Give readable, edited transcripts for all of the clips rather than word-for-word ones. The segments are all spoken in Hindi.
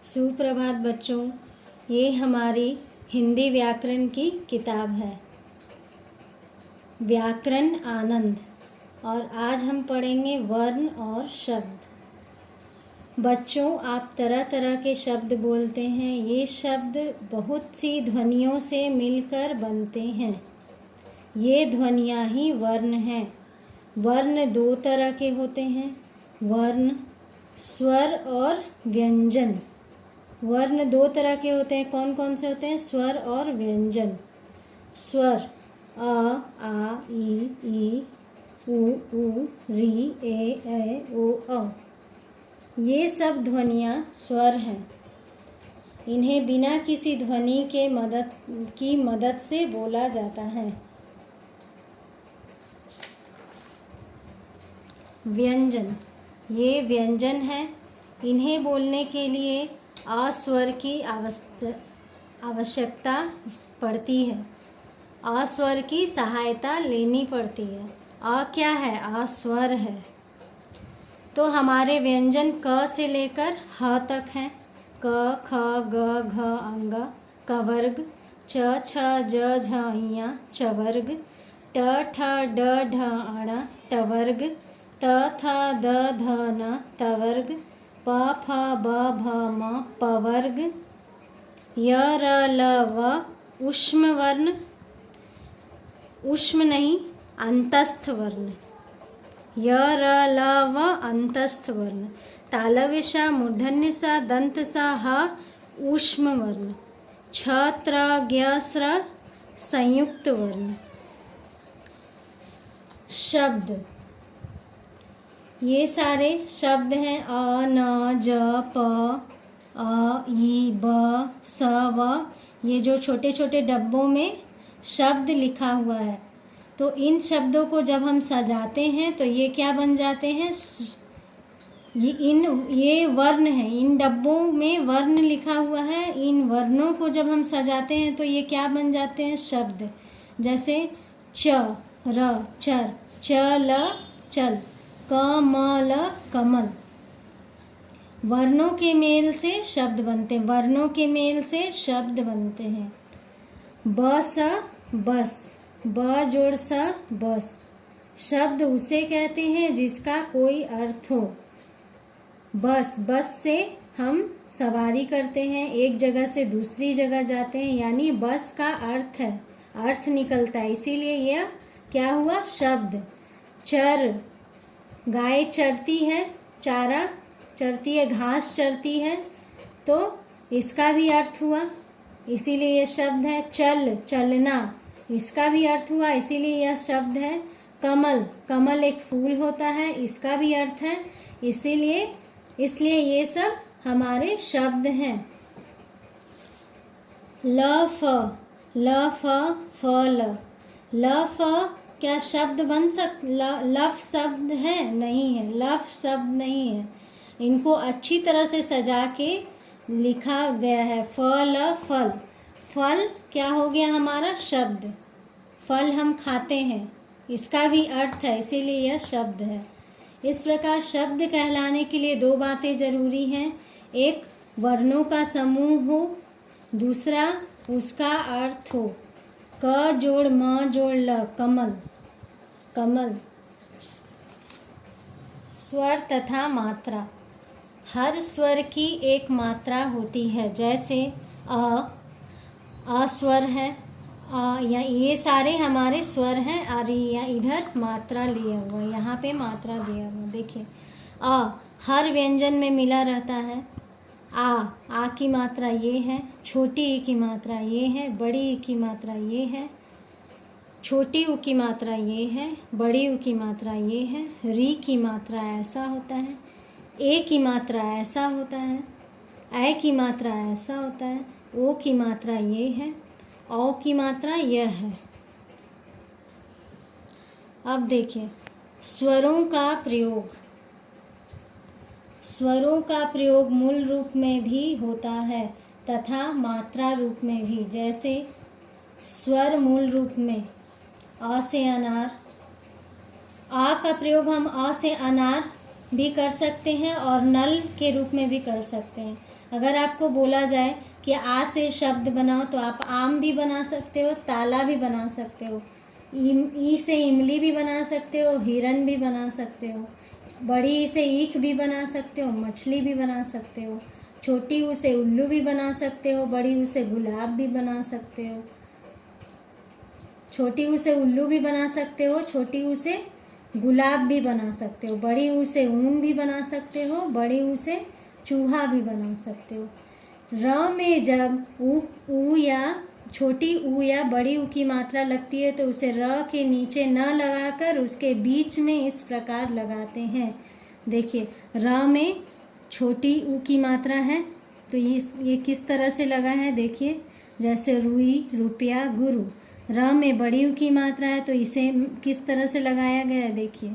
सुप्रभात बच्चों, ये हमारी हिंदी व्याकरण की किताब है व्याकरण आनंद। और आज हम पढ़ेंगे वर्ण और शब्द। बच्चों, आप तरह तरह के शब्द बोलते हैं। ये शब्द बहुत सी ध्वनियों से मिलकर बनते हैं। ये ध्वनियाँ ही वर्ण हैं। वर्ण दो तरह के होते हैं, वर्ण स्वर और व्यंजन। वर्ण दो तरह के होते हैं। कौन कौन से होते हैं? स्वर और व्यंजन। स्वर अ, आ, ई, उ, री, ए, ओ, औ। ये सब ध्वनियाँ स्वर हैं। इन्हें बिना किसी ध्वनि की मदद से बोला जाता है। व्यंजन, ये व्यंजन है। इन्हें बोलने के लिए अ स्वर की आवश्यकता पड़ती है। अ स्वर की सहायता लेनी पड़ती है। अ क्या है? अ स्वर है। तो हमारे व्यंजन क से लेकर ह तक हैं। क, ख, ग, घ, अंग, कवर्ग, च, छ, ज, झ, ञ, चवर्ग, ट, ठ, ड, ढ, अण, टवर्ग, त, थ, द, ध, न, तवर्ग, प, फ, ब, भ, म, पवर्ग, य, र, ल, व ऊष्म वर्ण। ऊष्म नहीं, अंतस्थ वर्ण। य, र, ल, व अंतस्थ वर्ण। तालव्य श, मूर्धन्य स, दंत स, ह ऊष्म वर्ण। छ, त्र, ज्ञ, स्र संयुक्त वर्ण। शब्द, ये सारे शब्द हैं अ, न, ज, प, अ, ई, ब, स, व। ये जो छोटे छोटे डब्बों में शब्द लिखा हुआ है, तो इन शब्दों को जब हम सजाते हैं तो ये क्या बन जाते हैं? ये वर्ण है। इन डब्बों में वर्ण लिखा हुआ है। इन वर्णों को जब हम सजाते हैं तो ये क्या बन जाते हैं? शब्द। जैसे च, र, चर, च, ल, चल, क, म, ल, कमल। वर्णों के मेल से शब्द बनते हैं। वर्णों के मेल से शब्द बनते हैं। ब, स, बस। ब जोड़ स, बस। शब्द उसे कहते हैं जिसका कोई अर्थ हो। बस, बस से हम सवारी करते हैं, एक जगह से दूसरी जगह जाते हैं, यानी बस का अर्थ है, अर्थ निकलता है, इसीलिए यह क्या हुआ? शब्द। चर, गाय चरती है, चारा चरती है, घास चरती है, तो इसका भी अर्थ हुआ, इसीलिए यह शब्द है। चल, चलना, इसका भी अर्थ हुआ, इसीलिए यह शब्द है। कमल, कमल एक फूल होता है, इसका भी अर्थ है, इसलिए ये सब हमारे शब्द हैं। ल, फ, फल। ल, फ क्या शब्द बन लफ शब्द है? नहीं है, लफ शब्द नहीं है। इनको अच्छी तरह से सजा के लिखा गया है। फल, फल। फल क्या हो गया हमारा? शब्द। फल हम खाते हैं, इसका भी अर्थ है, इसीलिए यह शब्द है। इस प्रकार शब्द कहलाने के लिए दो बातें जरूरी हैं। एक, वर्णों का समूह हो, दूसरा उसका अर्थ हो। क जोड़ म जोड़ ल, कमल, कमल। स्वर तथा मात्रा, हर स्वर की एक मात्रा होती है। जैसे अ स्वर है, या ये सारे हमारे स्वर हैं। और या इधर मात्रा लिया हुआ, यहाँ पे मात्रा दिया हुआ, देखिए हर व्यंजन में मिला रहता है। आ की मात्रा ये है, छोटी ई की मात्रा ये है, बड़ी ई की मात्रा ये है, छोटी ऊ की मात्रा ये है, बड़ी ऊ की मात्रा ये है। री की मात्रा ऐसा होता है, ए की मात्रा ऐसा होता है, ऐ की मात्रा ऐसा होता है, ओ की मात्रा ये है, औ की मात्रा यह है। अब देखिए स्वरों का प्रयोग। स्वरों का प्रयोग मूल रूप में भी होता है तथा मात्रा रूप में भी। जैसे स्वर मूल रूप में अ से अनार, आ का प्रयोग हम अ से अनार भी कर सकते हैं और नल के रूप में भी कर सकते हैं। अगर आपको बोला जाए कि आ से शब्द बनाओ तो आप आम भी बना सकते हो, ताला भी बना सकते हो, ई से इमली भी बना सकते हो, हिरन भी बना सकते हो, बड़ी ई से ईख भी बना सकते हो, मछली भी बना सकते हो, छोटी ऊ से उल्लू भी बना सकते हो, बड़ी ऊ से गुलाब भी बना सकते हो, छोटी ऊ से उल्लू भी बना सकते हो, छोटी ऊ से गुलाब भी बना सकते हो, बड़ी ऊ से ऊन भी बना सकते हो, बड़ी ऊ से चूहा भी बना सकते हो। र में जब ऊ या छोटी ऊ या बड़ी ऊ की मात्रा लगती है तो उसे र के नीचे न लगाकर उसके बीच में इस प्रकार लगाते हैं। देखिए, र में छोटी ऊ की मात्रा है तो ये किस तरह से लगा है, देखिए, जैसे रुई, रुपया, गुरु। र में बड़ी ऊ की मात्रा है तो इसे किस तरह से लगाया गया है, देखिए,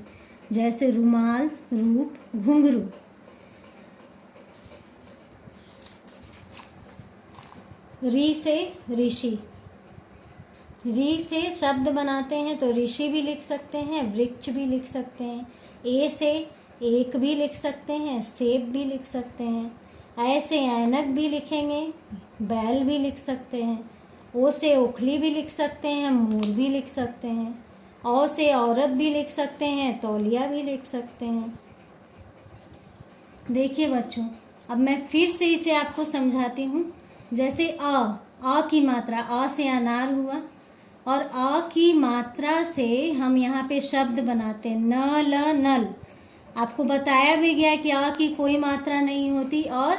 जैसे रुमाल, रूप, घुंघरू। री से ऋषि, री से शब्द बनाते हैं तो ऋषि भी लिख सकते हैं, वृक्ष भी लिख सकते हैं। ए से एक भी लिख सकते हैं, सेब भी लिख सकते हैं। ऐ से ऐनक भी लिखेंगे, बैल भी लिख सकते हैं। ओ से ओखली भी लिख सकते हैं, मोर भी लिख सकते हैं। औ से औरत भी लिख सकते हैं, तौलिया भी लिख सकते हैं। देखिए बच्चों, अब मैं फिर से इसे आपको समझाती हूँ। जैसे अ की मात्रा, अ से अनार हुआ, और अ की मात्रा से हम यहाँ पे शब्द बनाते हैं, न, ल, नल। आपको बताया भी गया कि अ की कोई मात्रा नहीं होती और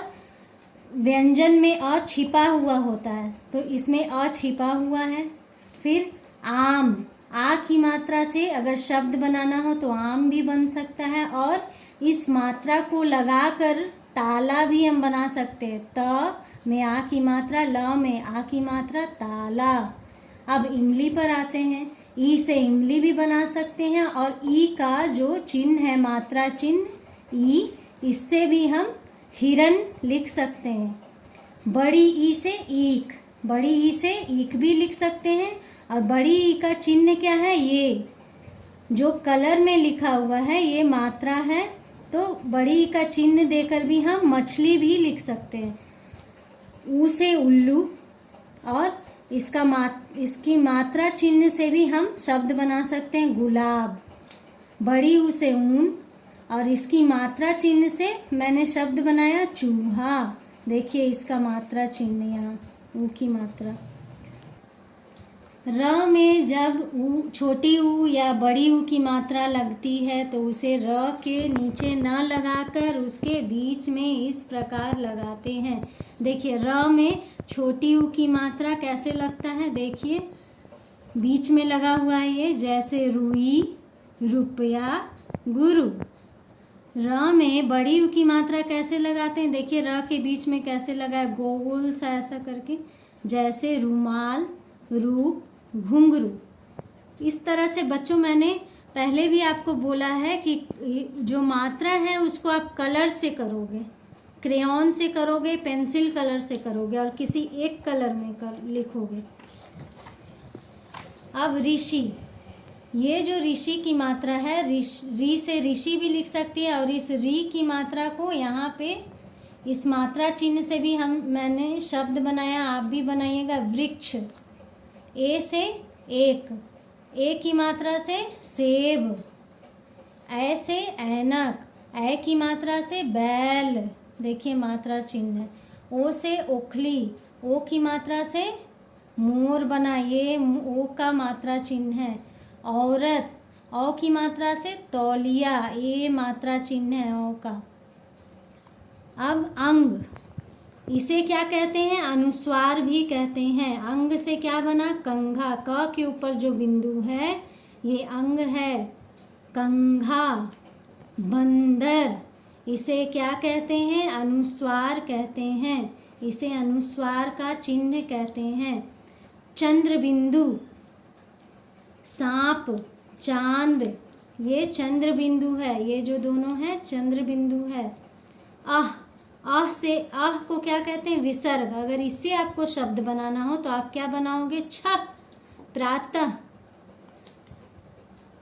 व्यंजन में अ छिपा हुआ होता है, तो इसमें अ छिपा हुआ है। फिर आम, आ की मात्रा से अगर शब्द बनाना हो तो आम भी बन सकता है, और इस मात्रा को लगाकर ताला भी हम बना सकते हैं। त में आ की मात्रा, ल में आ की मात्रा, ताला। अब इमली पर आते हैं। ई से इमली भी बना सकते हैं, और ई का जो चिन्ह है, मात्रा चिन्ह ई, इससे भी हम हिरन लिख सकते हैं। बड़ी ई से ईख, बड़ी ई से ईख भी लिख सकते हैं, और बड़ी ई का चिन्ह क्या है, ये जो कलर में लिखा हुआ है ये मात्रा है, तो बड़ी ई का चिन्ह देकर भी हम मछली भी लिख सकते हैं। ऊ से उल्लू, और इसकी मात्रा चिन्ह से भी हम शब्द बना सकते हैं, गुलाब। बड़ी ऊ से ऊन, और इसकी मात्रा चिन्ह से मैंने शब्द बनाया, चूहा। देखिए इसका मात्रा चिन्ह यहाँ, ऊ की मात्रा। र में जब छोटी ऊ या बड़ी ऊ की मात्रा लगती है तो उसे र के नीचे न लगाकर उसके बीच में इस प्रकार लगाते हैं। देखिए, र में छोटी ऊ की मात्रा कैसे लगता है, देखिए बीच में लगा हुआ है ये, जैसे रुई, रुपया, गुरु। र में बड़ी ऊ की मात्रा कैसे लगाते हैं, देखिए र के बीच में कैसे लगा है, गोल सा ऐसा करके, जैसे रुमाल, रूप, घुंघरू। इस तरह से बच्चों, मैंने पहले भी आपको बोला है कि जो मात्रा है उसको आप कलर से करोगे, क्रेयॉन से करोगे, पेंसिल कलर से करोगे, और किसी एक कलर में लिखोगे। अब ऋषि, ये जो ऋषि की मात्रा है, री से ऋषि भी लिख सकती है, और इस री की मात्रा को यहाँ पे इस मात्रा चिन्ह से भी मैंने शब्द बनाया, आप भी बनाइएगा, वृक्ष। ए से एक, ए की मात्रा से सेब। ऐ से ऐनक, ऐ की मात्रा से बैल। देखिए मात्रा चिन्ह है। ओ से ओखली, ओ की मात्रा से मोर बना, ये ओ का मात्रा चिन्ह है। औरत, औ की मात्रा से तौलिया, ये मात्रा चिन्ह है औ का। अब अंग, इसे क्या कहते हैं, अनुस्वार भी कहते हैं। अंग से क्या बना, कंघा, क के ऊपर जो बिंदु है ये अंग है। कंघा, बंदर, इसे क्या कहते हैं, अनुस्वार कहते हैं, इसे अनुस्वार का चिन्ह कहते हैं। चंद्र बिंदु, सांप, चांद, ये चंद्र बिंदु है, ये जो दोनों है चंद्र बिंदु है। आह से, आह को क्या कहते हैं, विसर्ग। अगर इससे आपको शब्द बनाना हो तो आप क्या बनाओगे, छ, प्रातः।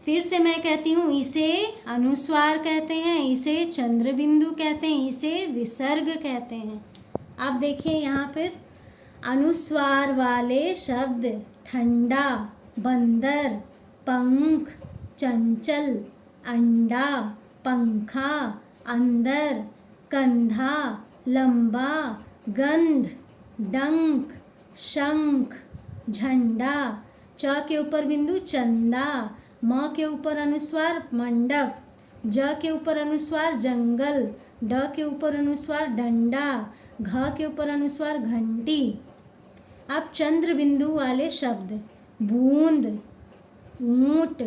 फिर से मैं कहती हूँ, इसे अनुस्वार कहते हैं, इसे चंद्र बिंदु कहते हैं, इसे विसर्ग कहते हैं। अब देखिए यहाँ पर अनुस्वार वाले शब्द ठंडा, बंदर, पंख, चंचल, अंडा, पंखा, अंदर, कंधा, लंबा, गंध, डंक, शंख, झंडा। च के ऊपर बिंदु चंदा, म के ऊपर अनुस्वार मंडप, ज के ऊपर अनुस्वार जंगल, ड के ऊपर अनुस्वार डंडा, घ के ऊपर अनुस्वार घंटी। अब चंद्र बिंदु वाले शब्द बूंद, ऊंट,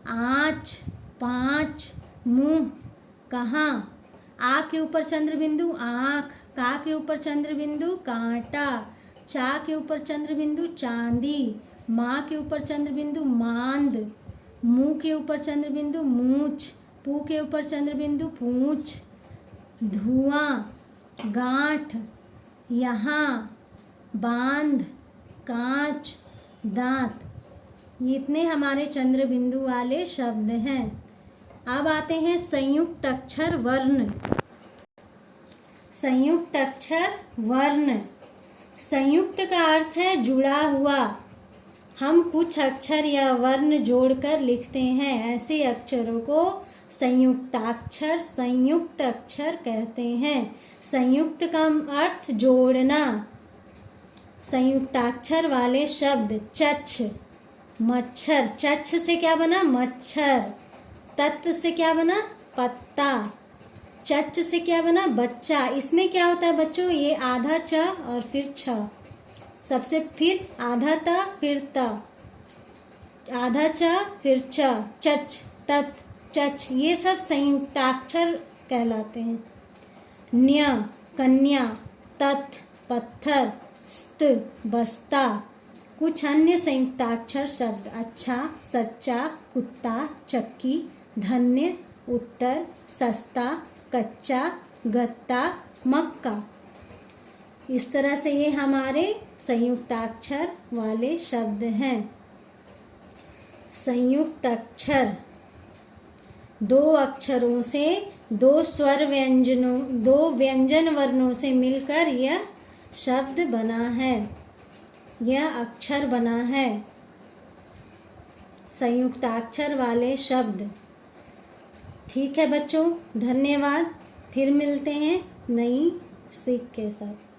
आँच, पाँच, मुंह, कहाँ। आ के ऊपर चंद्र बिंदु आँख, का के ऊपर चंद्र बिंदु कांटा, चा के ऊपर चंद्र बिंदु चांदी, माँ के ऊपर चंद्र बिंदु मांद, मुँह के ऊपर चंद्र बिंदु मूछ, पू के ऊपर चंद्र बिंदु पूंछ, धुआं, गांठ, यहाँ, बांध, कांच, दांत। ये इतने हमारे चंद्र बिंदु वाले शब्द हैं। अब आते हैं संयुक्त अक्षर वर्ण। संयुक्त अक्षर वर्ण। संयुक्त का अर्थ है जुड़ा हुआ। हम कुछ अक्षर या वर्ण जोड़कर लिखते हैं, ऐसे अक्षरों को संयुक्ताक्षर, संयुक्त अक्षर कहते हैं। संयुक्त का अर्थ जोड़ना। संयुक्ताक्षर वाले शब्द चच्छ, मच्छर, चच्छ से क्या बना मच्छर, तत्त से क्या बना पत्ता, चच्च से क्या बना बच्चा। इसमें क्या होता है बच्चों, ये आधा च और फिर छ, सबसे फिर आधा त फिर त, आधा च फिर छ, चच, तत्, चच, ये सब संयुक्ताक्षर कहलाते हैं। न्य, कन्या, तत्, पत्थर, स्त, बस्ता। कुछ अन्य संयुक्ताक्षर शब्द अच्छा, सच्चा, कुत्ता, चक्की, धन्य, उत्तर, सस्ता, कच्चा, गत्ता, मक्का। इस तरह से ये हमारे संयुक्ताक्षर वाले शब्द हैं। संयुक्त अक्षर दो अक्षरों से दो स्वर व्यंजनों, दो व्यंजन वर्णों से मिलकर यह शब्द बना है, यह अक्षर बना है। संयुक्ताक्षर वाले शब्द। ठीक है बच्चों, धन्यवाद। फिर मिलते हैं नई सीख के साथ।